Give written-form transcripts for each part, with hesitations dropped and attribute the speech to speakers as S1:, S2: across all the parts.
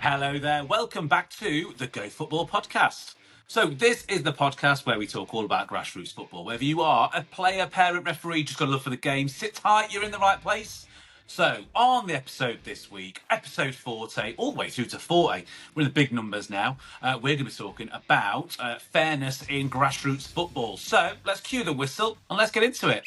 S1: Hello there. Welcome back to the Go Football podcast. So this is the podcast where we talk all about grassroots football. Whether you are a player, parent, referee, just got a love for the game, sit tight, you're in the right place. So on the episode this week, episode 40, all the way through to 40, we're in the big numbers now. We're going to be talking about fairness in grassroots football. So let's cue the whistle and let's get into it.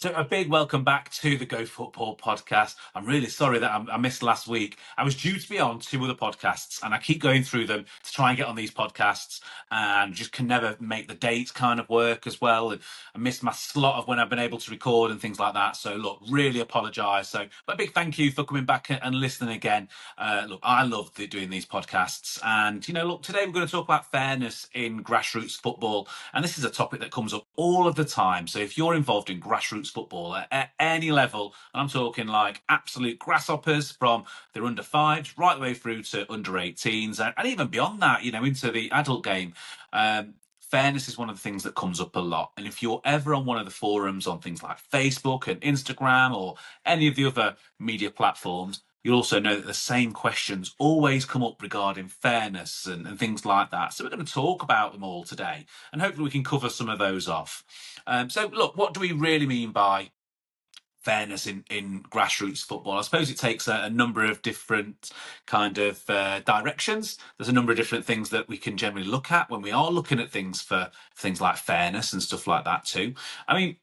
S1: So a big welcome back to the Go Football podcast. I'm really sorry that I missed last week. I was due to be on two other podcasts and I keep going through them to try and get on these podcasts and just can never make the dates kind of work as well. And I missed my slot of when I've been able to record and things like that. So look, really apologise. So but a big thank you for coming back and listening again. Look, I love doing these podcasts. And, look, today we're going to talk about fairness in grassroots football. And this is a topic that comes up all of the time. So if you're involved in grassroots football at any level, and I'm talking like absolute grasshoppers from their under fives right the way through to under 18s and even beyond that, into the adult game. Fairness is one of the things that comes up a lot. And if you're ever on one of the forums on things like Facebook and Instagram or any of the other media platforms, you'll also know that the same questions always come up regarding fairness and things like that. So we're going to talk about them all today, and hopefully we can cover some of those off. So look, what do we really mean by fairness in grassroots football? I suppose it takes a number of different kind of directions. There's a number of different things that we can generally look at when we are looking at things for things like fairness and stuff like that too. I mean,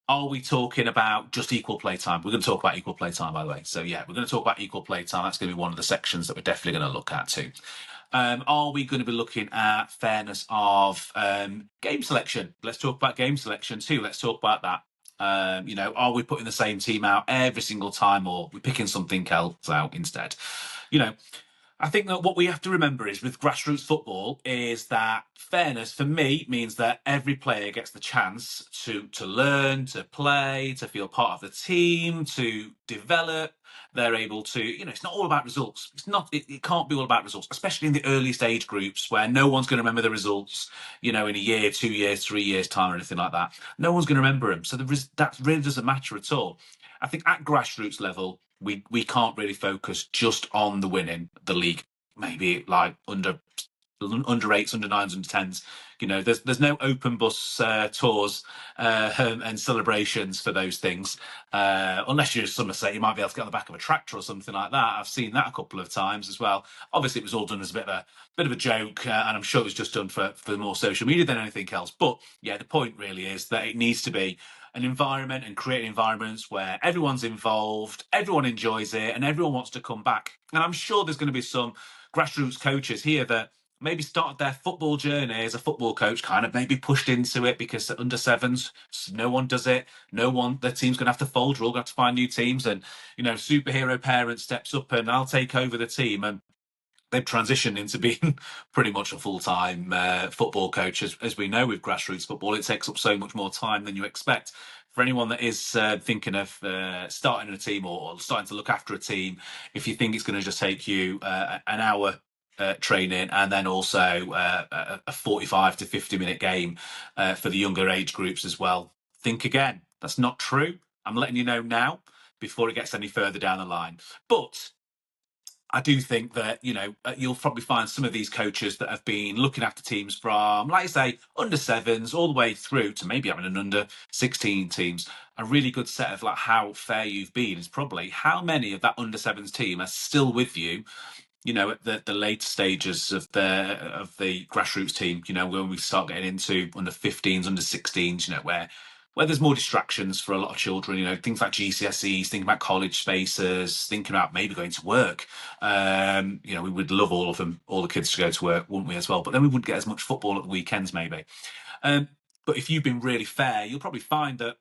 S1: are we talking about just equal play time? We're going to talk about equal play time, by the way. So yeah, we're going to talk about equal play time. That's going to be one of the sections that we're definitely going to look at too. Are we going to be looking at fairness of game selection? Let's talk about game selection too. Let's talk about that. Are we putting the same team out every single time, or are we picking something else out instead? I think that what we have to remember is with grassroots football is that fairness for me means that every player gets the chance to learn, to play, to feel part of the team, to develop. They're able to, it's not all about results. It can't be all about results, especially in the early stage groups where no one's going to remember the results, in a year, 2 years, 3 years time or anything like that. No one's going to remember them. So that really doesn't matter at all. I think at grassroots level, we can't really focus just on the winning the league. Maybe like under 8s, under 9s, under 10s. There's no open bus tours and celebrations for those things. Unless you're Somerset, you might be able to get on the back of a tractor or something like that. I've seen that a couple of times as well. Obviously, it was all done as a bit of a joke, and I'm sure it was just done for more social media than anything else. But yeah, the point really is that it needs to be an environment and create environments where everyone's involved, everyone enjoys it, and everyone wants to come back. And I'm sure there's going to be some grassroots coaches here that maybe started their football journey as a football coach, kind of maybe pushed into it because at under sevens, no one does it. Their team's going to have to fold. We're all going to have to find new teams. And, superhero parent steps up and I'll take over the team. And they've transitioned into being pretty much a full-time football coach. As we know with grassroots football, it takes up so much more time than you expect. For anyone that is thinking of starting a team or starting to look after a team, if you think it's going to just take you an hour training and then also a 45 to 50-minute game for the younger age groups as well, think again. That's not true. I'm letting you know now before it gets any further down the line. But I do think that, you'll probably find some of these coaches that have been looking after teams from, like I say, under sevens all the way through to maybe having an under 16 teams. A really good set of like how fair you've been is probably how many of that under sevens team are still with you, at the later stages of the grassroots team, when we start getting into under 15s, under 16s, where there's more distractions for a lot of children, things like GCSEs, thinking about college spaces, thinking about maybe going to work. We would love all the kids to go to work, wouldn't we, as well? But then we wouldn't get as much football at the weekends, maybe. But if you've been really fair, you'll probably find that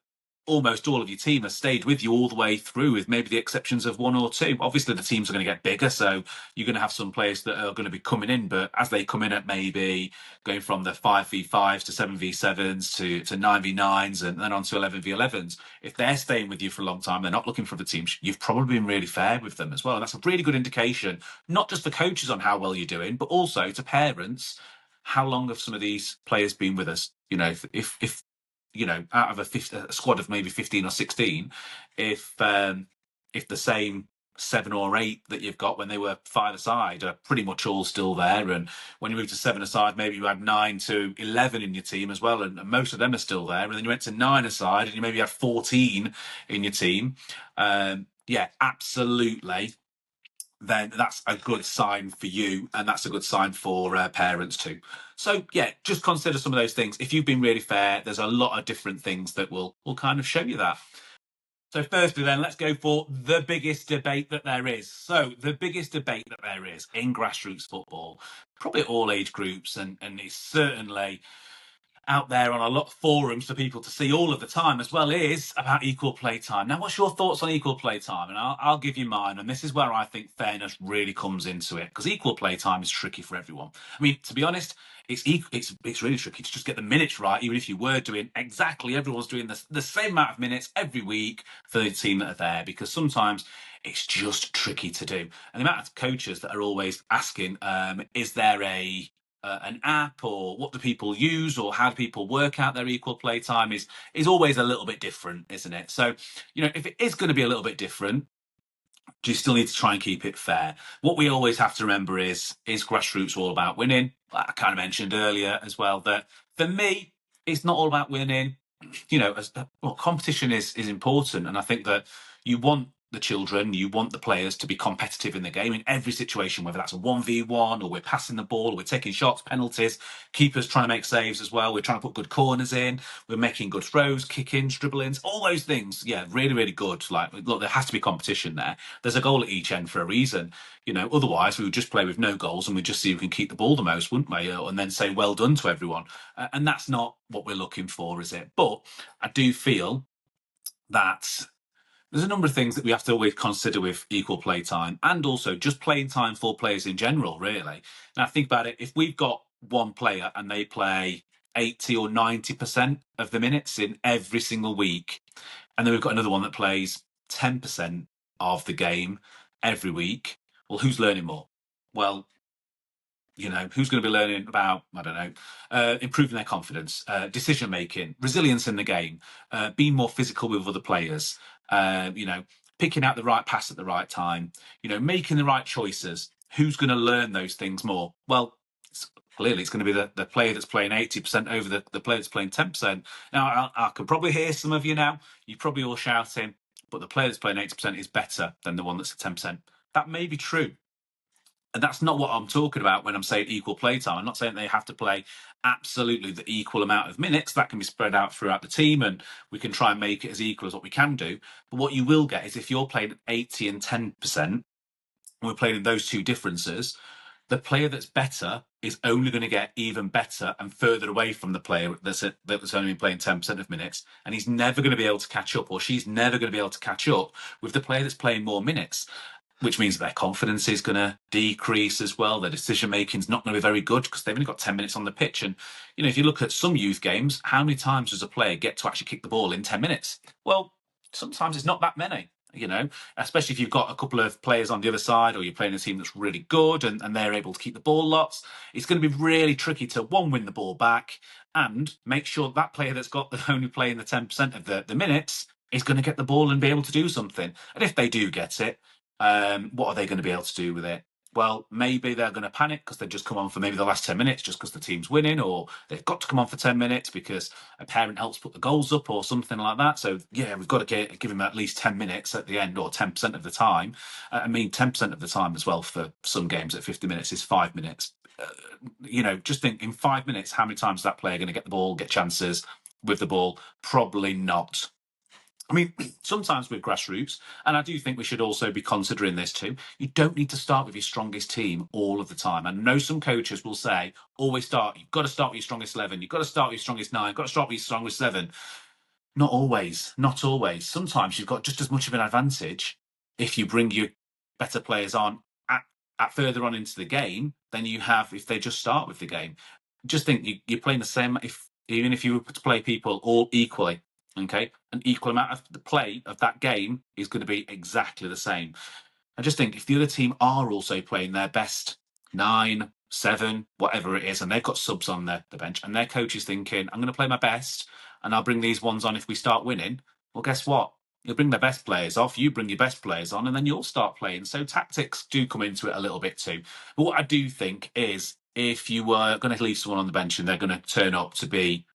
S1: almost all of your team has stayed with you all the way through, with maybe the exceptions of one or two. Obviously, the teams are going to get bigger, so you're going to have some players that are going to be coming in, but as they come in at maybe going from the 5v5s to 7v7s to 9v9s and then on to 11v11s, if they're staying with you for a long time, they're not looking for the teams, you've probably been really fair with them as well. And that's a really good indication, not just for coaches on how well you're doing, but also to parents, how long have some of these players been with us? If out of a squad of maybe 15 or 16, if the same 7 or 8 that you've got when they were 5-a-side are pretty much all still there. And when you move to 7-a-side, maybe you had 9 to 11 in your team as well, and most of them are still there. And then you went to 9-a-side, and you maybe had 14 in your team. Yeah, absolutely. Then that's a good sign for you, and that's a good sign for parents too. So yeah, just consider some of those things. If you've been really fair, there's a lot of different things that will kind of show you that. So firstly then, let's go for the biggest debate that there is. So the biggest debate that there is in grassroots football, probably at all age groups, and it's certainly out there on a lot of forums for people to see all of the time as well, is about equal play time. Now, what's your thoughts on equal play time? And I'll give you mine. And this is where I think fairness really comes into it, because equal play time is tricky for everyone. I mean, to be honest, it's really tricky to just get the minutes right, even if you were doing exactly, everyone's doing the same amount of minutes every week for the team that are there, because sometimes it's just tricky to do. And the amount of coaches that are always asking, is there an app, or what do people use, or how do people work out their equal play time, is always a little bit different, isn't it? So, if it is going to be a little bit different, do you still need to try and keep it fair? What we always have to remember is grassroots all about winning? I kind of mentioned earlier as well that for me, it's not all about winning. Competition is important, and I think that you want the children, you want the players to be competitive in the game in every situation, whether that's a 1v1, or we're passing the ball, or we're taking shots, penalties, keepers trying to make saves as well, we're trying to put good corners in, we're making good throws, kick-ins, dribble-ins, all those things. Yeah, really, really good. Like, look, there has to be competition there. There's a goal at each end for a reason. Otherwise we would just play with no goals, and we'd just see who can keep the ball the most, wouldn't we? And then say well done to everyone. And that's not what we're looking for, is it? But I do feel that there's a number of things that we have to always consider with equal play time, and also just playing time for players in general, really. Now, think about it. If we've got one player and they play 80 or 90% of the minutes in every single week, and then we've got another one that plays 10% of the game every week, well, who's learning more? Well, who's going to be learning about, I don't know, improving their confidence, decision making, resilience in the game, being more physical with other players, picking out the right pass at the right time, making the right choices. Who's going to learn those things more? Well, clearly it's going to be the player that's playing 80% over the player that's playing 10%. Now, I can probably hear some of you now. You're probably all shouting, but the player that's playing 80% is better than the one that's at 10%. That may be true. And that's not what I'm talking about when I'm saying equal play time. I'm not saying they have to play absolutely the equal amount of minutes. That can be spread out throughout the team, and we can try and make it as equal as what we can do. But what you will get is, if you're playing 80 and 10%, and we're playing in those two differences, the player that's better is only going to get even better and further away from the player that's only been playing 10% of minutes. And he's never going to be able to catch up, or she's never going to be able to catch up with the player that's playing more minutes, which means their confidence is going to decrease as well. Their decision making is not going to be very good, because they've only got 10 minutes on the pitch. And, if you look at some youth games, how many times does a player get to actually kick the ball in 10 minutes? Well, sometimes it's not that many, especially if you've got a couple of players on the other side, or you're playing a team that's really good and they're able to keep the ball lots. It's going to be really tricky to, one, win the ball back, and make sure that player that's got only playing the 10% of the minutes is going to get the ball and be able to do something. And if they do get it, what are they going to be able to do with it? Well, maybe they're going to panic because they've just come on for maybe the last 10 minutes just because the team's winning, or they've got to come on for 10 minutes because a parent helps put the goals up or something like that. So, yeah, we've got to give them at least 10 minutes at the end, or 10% of the time. 10% of the time as well for some games at 50 minutes is 5 minutes. Just think, in 5 minutes, how many times is that player going to get the ball, get chances with the ball? Probably not. I mean, sometimes with grassroots, and I do think we should also be considering this too, you don't need to start with your strongest team all of the time. I know some coaches will say, always you've got to start with your strongest 11, you've got to start with your strongest 9, you've got to start with your strongest 7. Not always. Sometimes you've got just as much of an advantage if you bring your better players on at further on into the game than you have if they just start with the game. Just think, you're playing the same, even if you were to play people all equally. Okay, an equal amount of the play of that game is going to be exactly the same. I just think, if the other team are also playing their best 9, 7, whatever it is, and they've got subs on the bench, and their coach is thinking, I'm going to play my best, and I'll bring these ones on if we start winning. Well, guess what? You'll bring their best players off, you bring your best players on, and then you'll start playing. So tactics do come into it a little bit too. But what I do think is if you were going to leave someone on the bench and they're going to turn up to be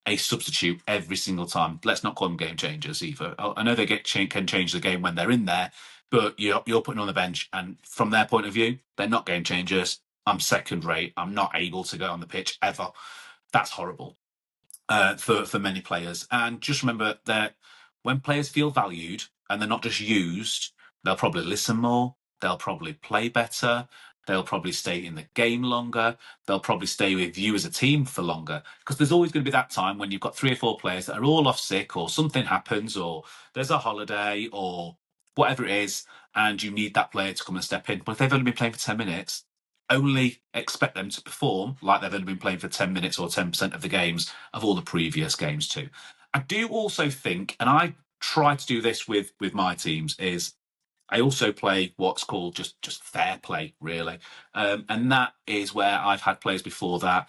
S1: a substitute every single time, let's not call them game changers either. I know they can change the game when they're in there, but you're putting on the bench, and from their point of view, they're not game changers. I'm second rate. I'm not able to go on the pitch ever. That's horrible for many players. And just remember that when players feel valued and they're not just used, they'll probably listen more, they'll probably play better, they'll probably stay in the game longer, they'll probably stay with you as a team for longer. Because there's always going to be that time when you've got 3 or 4 players that are all off sick, or something happens, or there's a holiday, or whatever it is, and you need that player to come and step in. But if they've only been playing for 10 minutes, only expect them to perform like they've only been playing for 10 minutes or 10% of the games of all the previous games too. I do also think, and I try to do this with my teams, is I also play what's called just fair play, really. And that is where I've had players before that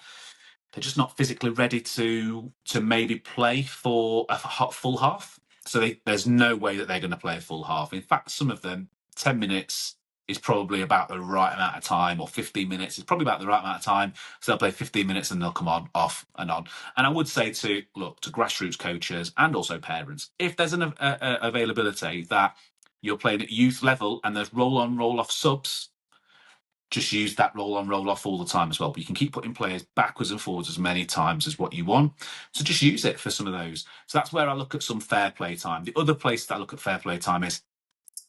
S1: they're just not physically ready to maybe play for a full half. So there's no way that they're going to play a full half. In fact, some of them, 10 minutes is probably about the right amount of time, or 15 minutes is probably about the right amount of time. So they'll play 15 minutes and they'll come on, off and on. And I would say to grassroots coaches and also parents, if there's an availability that you're playing at youth level and there's roll on, roll off subs, just use that roll on, roll off all the time as well. But you can keep putting players backwards and forwards as many times as what you want. So just use it for some of those. So that's where I look at some fair play time. The other place that I look at fair play time is,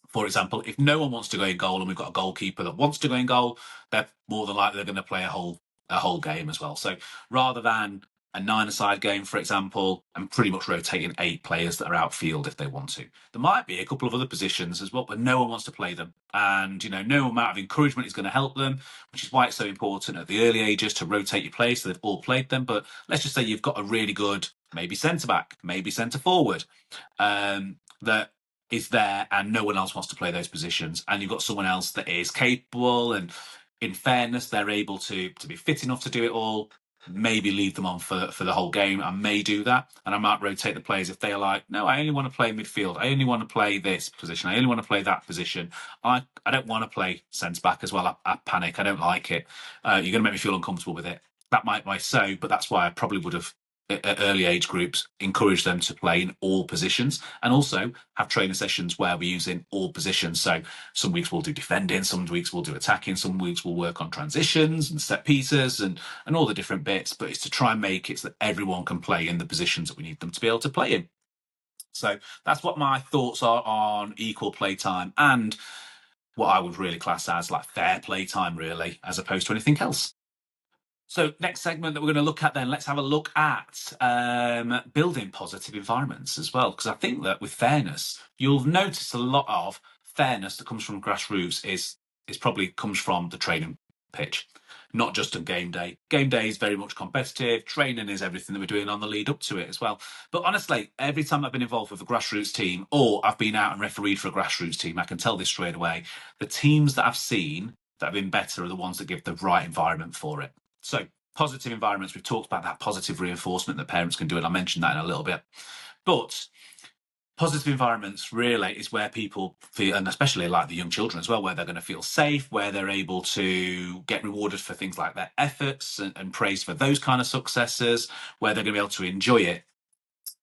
S1: for example, if no one wants to go in goal and we've got a goalkeeper that wants to go in goal, they're more than likely they're going to play a whole game as well. So rather than a 9-a-side game, for example, I'm pretty much rotating 8 players that are outfield if they want to. There might be a couple of other positions as well, but no one wants to play them. And, no amount of encouragement is going to help them, which is why it's so important at the early ages to rotate your players so they've all played them. But let's just say you've got a really good, maybe centre-back, maybe centre-forward, that is there and no one else wants to play those positions. And you've got someone else that is capable and, in fairness, they're able to be fit enough to do it all. Maybe leave them on for the whole game. I may do that, and I might rotate the players if they are like, no, I only want to play midfield. I only want to play this position. I only want to play that position. I don't want to play centre back as well. I panic. I don't like it. You're going to make me feel uncomfortable with it. That might be so, but that's why I probably would have at early age groups encourage them to play in all positions, and also have training sessions where we're using all positions. So some weeks we'll do defending, some weeks we'll do attacking, some weeks we'll work on transitions and set pieces and all the different bits, but it's to try and make it so that everyone can play in the positions that we need them to be able to play in. So that's what my thoughts are on equal play time and what I would really class as like fair play time, really, as opposed to anything else. So next segment that we're going to look at then, let's have a look at building positive environments as well. Because I think that with fairness, you'll notice a lot of fairness that comes from grassroots is probably comes from the training pitch, not just on game day. Game day is very much competitive. Training is everything that we're doing on the lead up to it as well. But honestly, every time I've been involved with a grassroots team, or I've been out and refereed for a grassroots team, I can tell this straight away. The teams that I've seen that have been better are the ones that give the right environment for it. So positive environments, we've talked about that positive reinforcement that parents can do, and I'll mention that in a little bit. But positive environments really is where people feel, and especially like the young children as well, where they're going to feel safe, where they're able to get rewarded for things like their efforts and praised for those kind of successes, where they're going to be able to enjoy it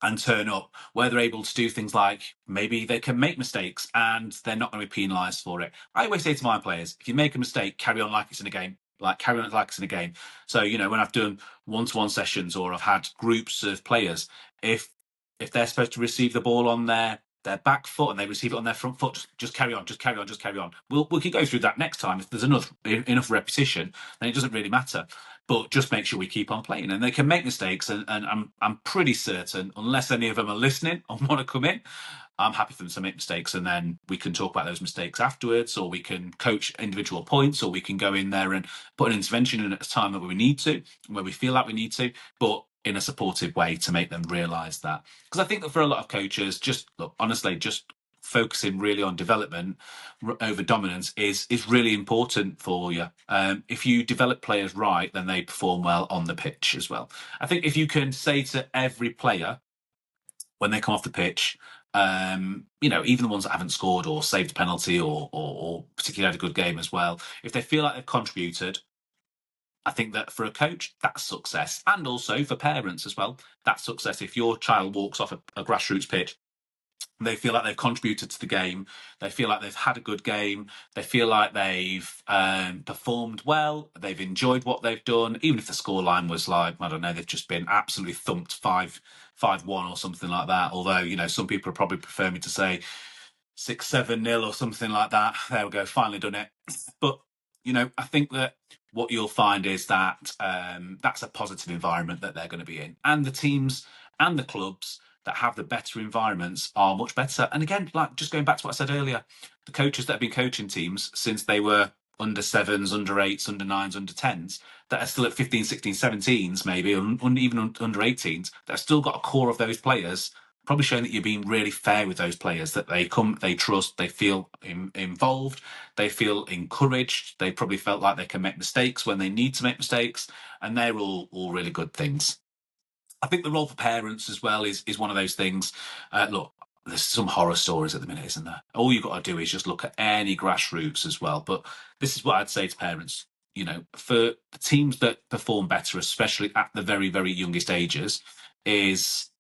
S1: and turn up, where they're able to do things like maybe they can make mistakes and they're not going to be penalised for it. I always say to my players, if you make a mistake, carry on like it's in a game. Carry on like it's in a game. So, when I've done one-to-one sessions or I've had groups of players, if they're supposed to receive the ball on their back foot and they receive it on their front foot, just carry on. We can go through that next time. If there's enough repetition, then it doesn't really matter. But just make sure we keep on playing. And they can make mistakes, and I'm pretty certain, unless any of them are listening and want to come in, I'm happy for them to make mistakes, and then we can talk about those mistakes afterwards, or we can coach individual points, or we can go in there and put an intervention in at a time that we need to, where we feel like we need to, but in a supportive way to make them realise that. Because I think that for a lot of coaches, just focusing really on development over dominance is really important for you. If you develop players right, then they perform well on the pitch as well. I think if you can say to every player when they come off the pitch, Even the ones that haven't scored or saved a penalty or particularly had a good game as well, if they feel like they've contributed, I think that for a coach, that's success. And also for parents as well, that's success. If your child walks off a grassroots pitch, they feel like they've contributed to the game. They feel like they've had a good game. They feel like they've performed well. They've enjoyed what they've done, even if the scoreline was like, I don't know, they've just been absolutely thumped 5-1 or something like that. Although, some people probably prefer me to say 6-7-0 or something like that. There we go, finally done it. But I think that what you'll find is that that's a positive environment that they're going to be in, and the teams and the clubs that have the better environments are much better. And again, like just going back to what I said earlier, the coaches that have been coaching teams since they were under sevens, under eights, under nines, under tens, that are still at 15, 16, 17s, maybe, or even under 18s, that have still got a core of those players, probably showing that you're being really fair with those players, that they trust, they feel involved, they feel encouraged, they probably felt like they can make mistakes when they need to make mistakes, and they're all really good things. I think the role for parents as well is one of those things. Look, there's some horror stories at the minute, isn't there? All you've got to do is just look at any grassroots as well. But this is what I'd say to parents. For the teams that perform better, especially at the very, very youngest ages, is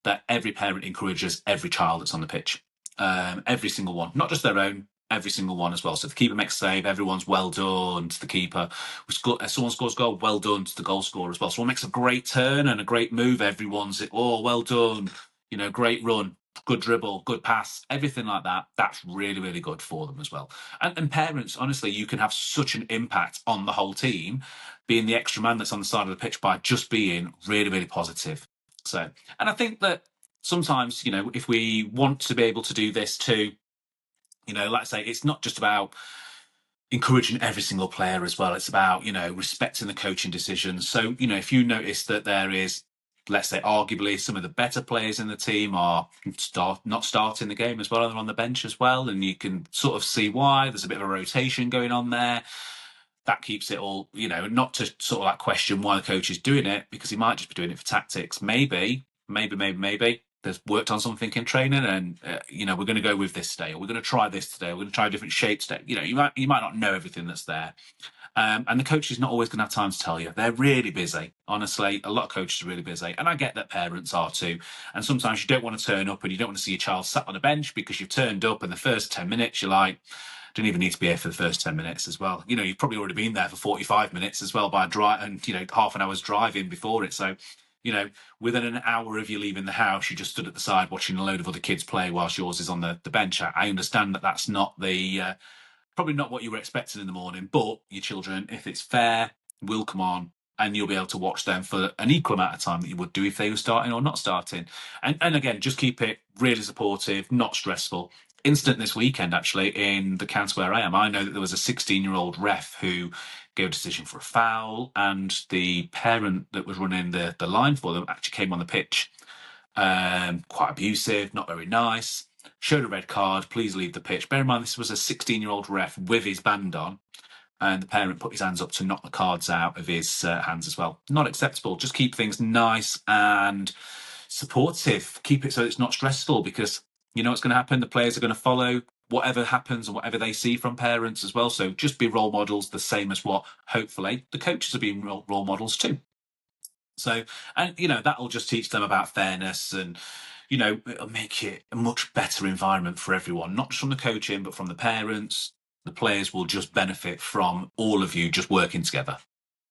S1: that every parent encourages every child that's on the pitch. Every single one, not just their own, every single one as well. So if the keeper makes a save, everyone's well done to the keeper. Someone scores a goal, well done to the goal scorer as well. Someone makes a great turn and a great move, everyone's, well done, great run, good dribble, good pass, everything like that. That's really, really good for them as well. And parents, honestly, you can have such an impact on the whole team, being the extra man that's on the side of the pitch by just being really, really positive. So, and I think that sometimes, if we want to be able to do this too, like I say, it's not just about encouraging every single player as well. It's about, respecting the coaching decisions. So, if you notice that there is, let's say, arguably some of the better players in the team are not starting the game as well, they're on the bench as well, and you can sort of see why. There's a bit of a rotation going on there. That keeps it all, not to sort of like question why the coach is doing it, because he might just be doing it for tactics. Maybe there's worked on something in training, and we're going to go with this today, or we're going to try this today, we're going to try a different shape today. You might not know everything that's there, and the coach is not always going to have time to tell you. They're really busy. Honestly, a lot of coaches are really busy, and I get that parents are too. And sometimes you don't want to turn up, and you don't want to see your child sat on a bench because you've turned up, and the first 10 minutes you're like, didn't even need to be here for the first 10 minutes as well. You've probably already been there for 45 minutes as well by drive, and half an hour's driving before it. So within an hour of you leaving the house, you just stood at the side watching a load of other kids play whilst yours is on the bench. I understand that that's not the probably not what you were expecting in the morning, but your children, if it's fair, will come on, and you'll be able to watch them for an equal amount of time that you would do if they were starting or not starting. And again, just keep it really supportive, not stressful. Incident this weekend, actually, in the county where I am, I know that there was a 16-year-old ref who gave a decision for a foul, and the parent that was running the line for them actually came on the pitch. Quite abusive, not very nice. Showed a red card, please leave the pitch. Bear in mind, this was a 16-year-old ref with his band on, and the parent put his hands up to knock the cards out of his hands as well. Not acceptable. Just keep things nice and supportive. Keep it so it's not stressful, because you know what's going to happen. The players are going to follow whatever happens and whatever they see from parents as well. So just be role models, the same as what, hopefully, the coaches are being role models too. So, and that'll just teach them about fairness, and it'll make it a much better environment for everyone, not just from the coaching, but from the parents. The players will just benefit from all of you just working together.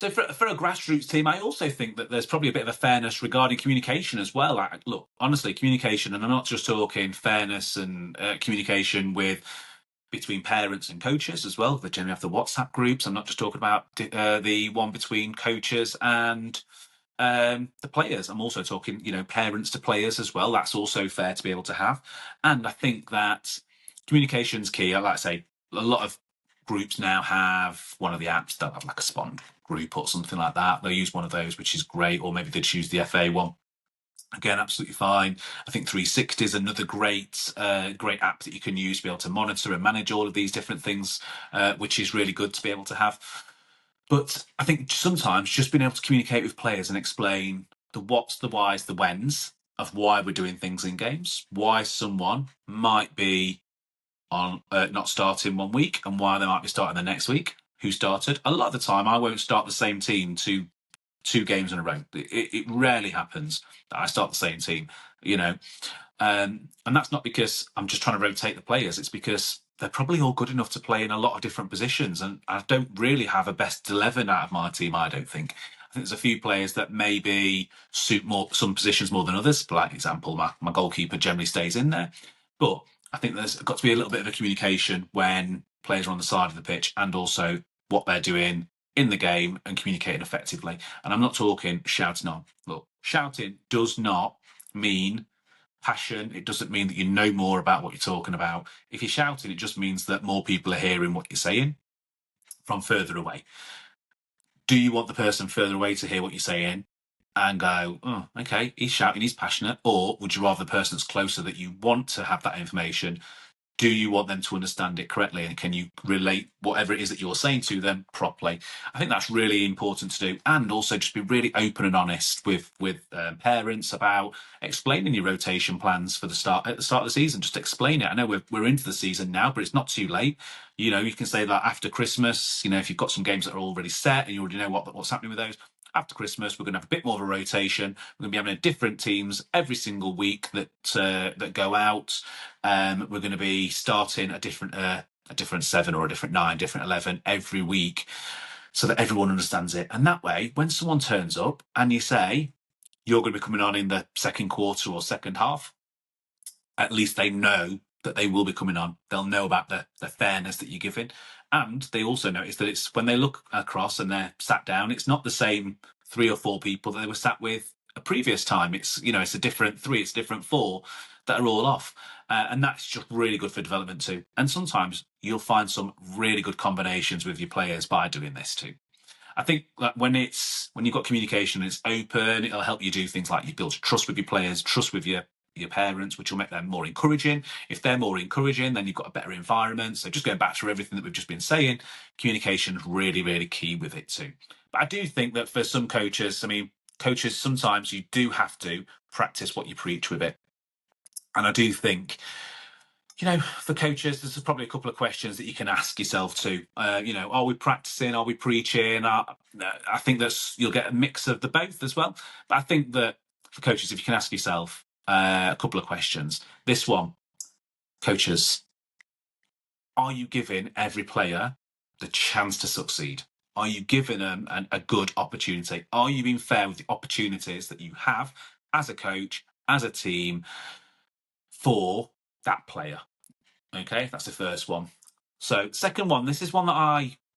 S1: So for a grassroots team, I also think that there's probably a bit of a fairness regarding communication as well. Look, honestly, communication, and I'm not just talking fairness and communication between parents and coaches as well. They generally have the WhatsApp groups. I'm not just talking about the one between coaches and the players. I'm also talking, parents to players as well. That's also fair to be able to have. And I think that communication's key. Like I say, a lot of groups now have one of the apps that have like a spawn group or something like that. They'll use one of those, which is great. Or maybe they choose the FA one. Again, absolutely fine. I think 360 is another great app that you can use to be able to monitor and manage all of these different things, which is really good to be able to have. But I think sometimes just being able to communicate with players and explain the what's, the whys, the whens, of why we're doing things in games, why someone might be on not starting one week and why they might be starting the next week, who started. A lot of the time, I won't start the same team two games in a row. It rarely happens that I start the same team, you know. And that's not because I'm just trying to rotate the players. It's because they're probably all good enough to play in a lot of different positions. And I don't really have a best 11 out of my team, I don't think. I think there's a few players that maybe suit more some positions more than others. For like example, my goalkeeper generally stays in there. But I think there's got to be a little bit of a communication when players are on the side of the pitch and also what they're doing in the game and communicating effectively. And I'm not talking shouting on. Look, shouting does not mean passion. It doesn't mean that you know more about what you're talking about. If you're shouting, it just means that more people are hearing what you're saying from further away. Do you want the person further away to hear what you're saying and go, oh, okay, he's shouting, he's passionate? Or would you rather the person that's closer that you want to have that information? Do you want them to understand it correctly, and can you relate whatever it is that you're saying to them properly? I think that's really important to do, and also just be really open and honest with parents about explaining your rotation plans for the start at the start of the season. Just explain it. I know we're into the season now, but it's not too late. You know, you can say that after Christmas. You know, if you've got some games that are already set and you already know what's happening with those. After Christmas, we're going to have a bit more of a rotation. We're going to be having different teams every single week that go out. We're going to be starting a different 7 or a different 9, different 11 every week, so that everyone understands it. And that way, when someone turns up and you say you're going to be coming on in the second quarter or second half, at least they know that they will be coming on. They'll know about the fairness that you're giving. And they also notice that it's when they look across and they're sat down, it's not the same 3 or 4 people that they were sat with a previous time. It's, you know, it's a different 3, it's a different 4 that are all off. And that's just really good for development too. And sometimes you'll find some really good combinations with your players by doing this too. I think that when you've got communication and it's open, it'll help you do things like you build trust with your players, trust with your parents, which will make them more encouraging. If they're more encouraging, then you've got a better environment. So just going back to everything that we've just been saying, communication is really, really key with it too. But I do think that for some coaches, I mean, coaches, sometimes you do have to practice what you preach with it. And I do think, you know, for coaches, there's probably a couple of questions that you can ask yourself too. You know, are we practicing? Are we preaching? I think you'll get a mix of the both as well. But I think that for coaches, if you can ask yourself a couple of questions. This one, coaches, are you giving every player the chance to succeed? Are you giving them a good opportunity? Are you being fair with the opportunities that you have as a coach, as a team, for that player? Okay, that's the first one. So second one, this is one that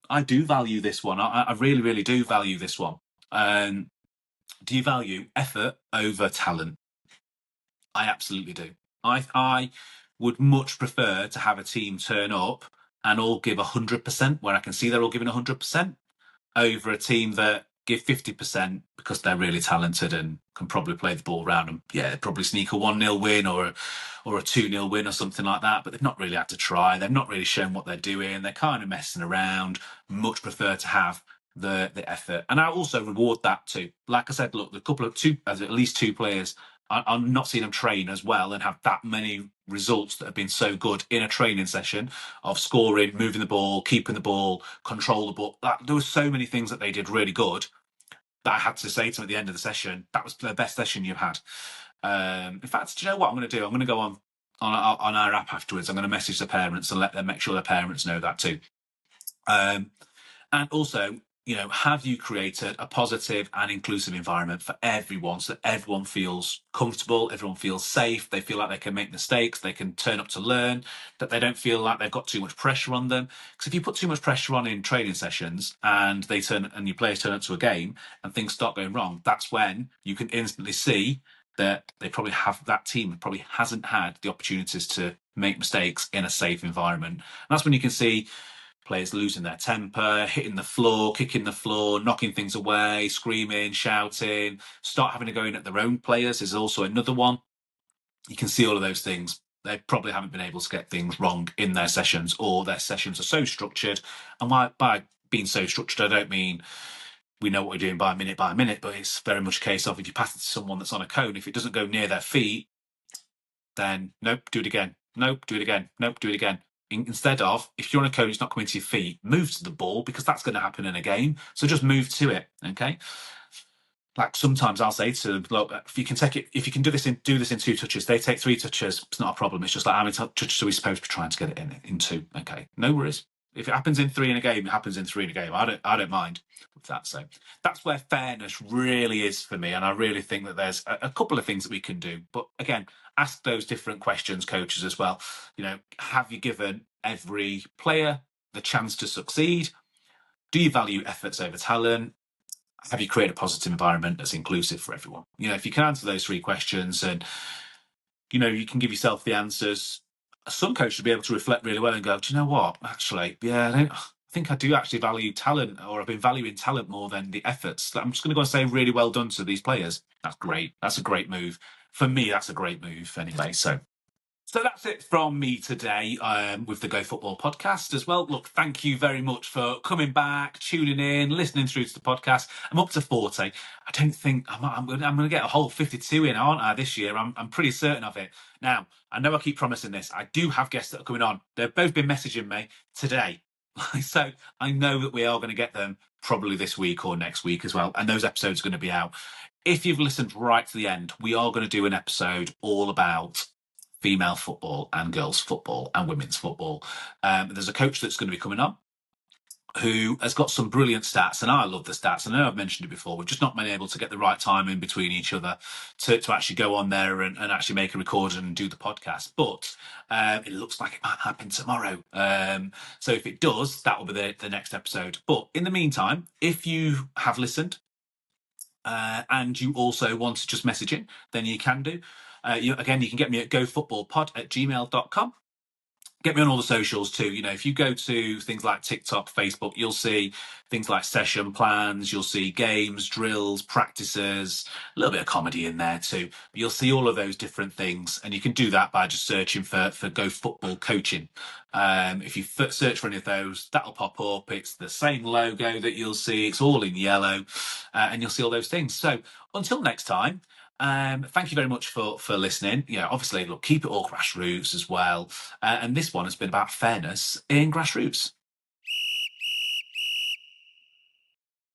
S1: I do value this one. I really, really do value this one. Do you value effort over talent? I absolutely do. I would much prefer to have a team turn up and all give 100%, where I can see they're all giving 100%, over a team that give 50% because they're really talented and can probably play the ball around and probably sneak a 1-0 win or a 2-0 win or something like that, but they've not really had to try. They've not really shown what they're doing. They're kind of messing around. Much prefer to have the effort. And I also reward that too. Like I said, look, at least 2 players, I'm not seeing them train as well and have that many results that have been so good in a training session of scoring, moving the ball, keeping the ball, control the ball. There were so many things that they did really good that I had to say to them at the end of the session, that was the best session you've had. In fact, do you know what I'm going to do? I'm going to go on our app afterwards. I'm going to message the parents and let them make sure their parents know that too. And also, you know, have you created a positive and inclusive environment for everyone so that everyone feels comfortable, everyone feels safe, they feel like they can make mistakes, they can turn up to learn, that they don't feel like they've got too much pressure on them? Because if you put too much pressure on in training sessions and your players turn up to a game and things start going wrong, that's when you can instantly see that that team probably hasn't had the opportunities to make mistakes in a safe environment. And that's when you can see players losing their temper, hitting the floor, kicking the floor, knocking things away, screaming, shouting, start having to go in at their own players is also another one. You can see all of those things. They probably haven't been able to get things wrong in their sessions, or their sessions are so structured. And by being so structured, I don't mean we know what we're doing by minute, but it's very much a case of if you pass it to someone that's on a cone, if it doesn't go near their feet, then nope, do it again. Nope, do it again. Nope, do it again. Instead of, if you're on a cone, it's not coming to your feet, move to the ball, because that's going to happen in a game. So just move to it, okay? Like sometimes I'll say to them, look, if you can do this in 2 touches, they take 3 touches, it's not a problem. It's just like, how many touches are we supposed to be trying to get it in 2? Okay, no worries. If it happens in 3 in a game, it happens in 3 in a game. I don't mind with that. So that's where fairness really is for me, and I really think that there's a couple of things that we can do. But again, ask those different questions, coaches, as well. You know, have you given every player the chance to succeed? Do you value efforts over talent? Have you created a positive environment that's inclusive for everyone? You know, if you can answer those 3 questions and, you know, you can give yourself the answers, some coach should be able to reflect really well and go, do you know what? Actually, yeah, I think I do actually value talent, or I've been valuing talent more than the efforts. I'm just going to go and say really well done to these players. That's great. That's a great move. For me, that's a great move anyway. So that's it from me today with the Go Football podcast as well. Look, thank you very much for coming back, tuning in, listening through to the podcast. I'm up to 40. I don't think I'm going to get a whole 52 in, aren't I, this year? I'm pretty certain of it. Now, I know I keep promising this. I do have guests that are coming on. They've both been messaging me today. So I know that we are going to get them probably this week or next week as well. And those episodes are going to be out. If you've listened right to the end, we are going to do an episode all about female football and girls football and women's football. There's a coach that's going to be coming on who has got some brilliant stats, and I love the stats. I know I've mentioned it before. We've just not been able to get the right time in between each other to actually go on there and actually make a record and do the podcast. But it looks like it might happen tomorrow. So if it does, that will be the next episode. But in the meantime, if you have listened and you also want to just message in, then you can do. You can get me at gofootballpod@gmail.com. Get me on all the socials too. You know, if you go to things like TikTok, Facebook, you'll see things like session plans, you'll see games, drills, practices, a little bit of comedy in there too. But you'll see all of those different things, and you can do that by just searching for Go Football Coaching. If you search for any of those, that'll pop up. It's the same logo that you'll see. It's all in yellow, and you'll see all those things. So until next time, thank you very much for listening. You know, obviously, look, keep it all grassroots as well. And this one has been about fairness in grassroots.